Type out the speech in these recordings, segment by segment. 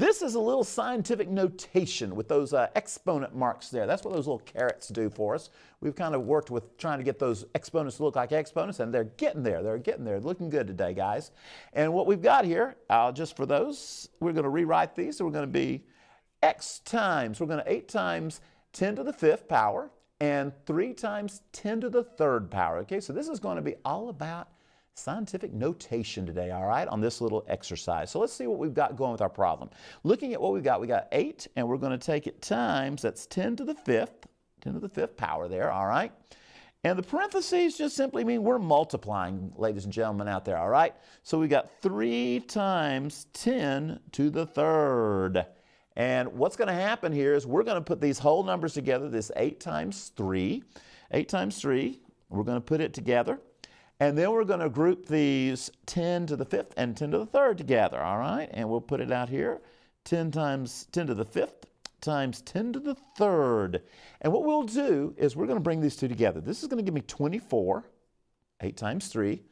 This is a little scientific notation with those exponent marks there. That's what those little carets do for us. We've kind of worked with trying to get those exponents to look like exponents, and they're getting there. They're getting there. Looking good today, guys. And what we've got here, just for those, we're going to rewrite these. So we're going to be x times, we're going to 8 times 10 to the 5th power and 3 times 10 to the 3rd power. Okay, so this is going to be all about scientific notation today, all right, on this little exercise. So let's see what we've got going with our problem. Looking at what we got 8, and we're going to take it times, that's 10 to the 5th power there, all right? And the parentheses just simply mean we're multiplying, ladies and gentlemen out there, all right? So we got 3 times 10 to the 3rd. And what's going to happen here is we're going to put these whole numbers together, this 8 times 3, we're going to put it together. And then we're going to group these 10 to the 5th and 10 to the 3rd together, all right? And we'll put it out here, 10 times 10 to the 5th times 10 to the 3rd. And what we'll do is we're going to bring these two together. This is going to give me 24, 8 times 3.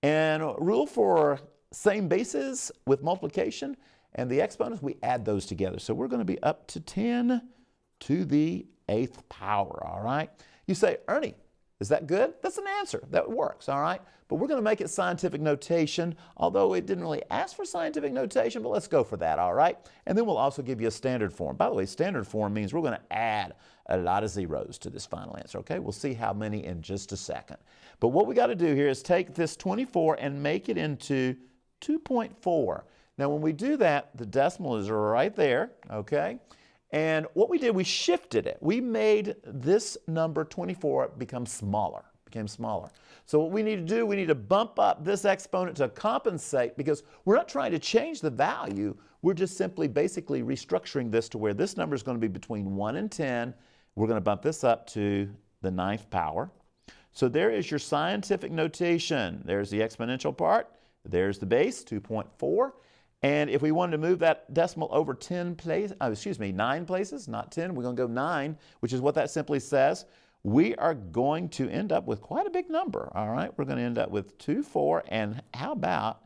And rule for same bases with multiplication and the exponents, we add those together. So we're going to be up to 10 to the 8th power, all right? You say, Ernie, is that good? That's an answer. That works, all right? But we're going to make it scientific notation, although it didn't really ask for scientific notation, but let's go for that, all right? And then we'll also give you a standard form. By the way, standard form means we're going to add a lot of zeros to this final answer, okay? We'll see how many in just a second. But what we got to do here is take this 24 and make it into 2.4. Now, when we do that, the decimal is right there, okay? And what we did, we shifted it. We made this number 24 became smaller. So what we need to do, we need to bump up this exponent to compensate, because we're not trying to change the value. We're just simply basically restructuring this to where this number is going to be between 1 and 10. We're going to bump this up to the 9th power. So there is your scientific notation. There's the exponential part. There's the base, 2.4. And if we wanted to move that decimal over 9 places, not 10, we're going to go 9, which is what that simply says. We are going to end up with quite a big number, all right? We're going to end up with 2, 4, and how about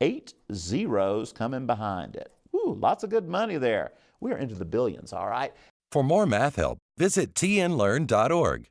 8 zeros coming behind it? Ooh, lots of good money there. We are into the billions, all right? For more math help, visit TNLearn.org.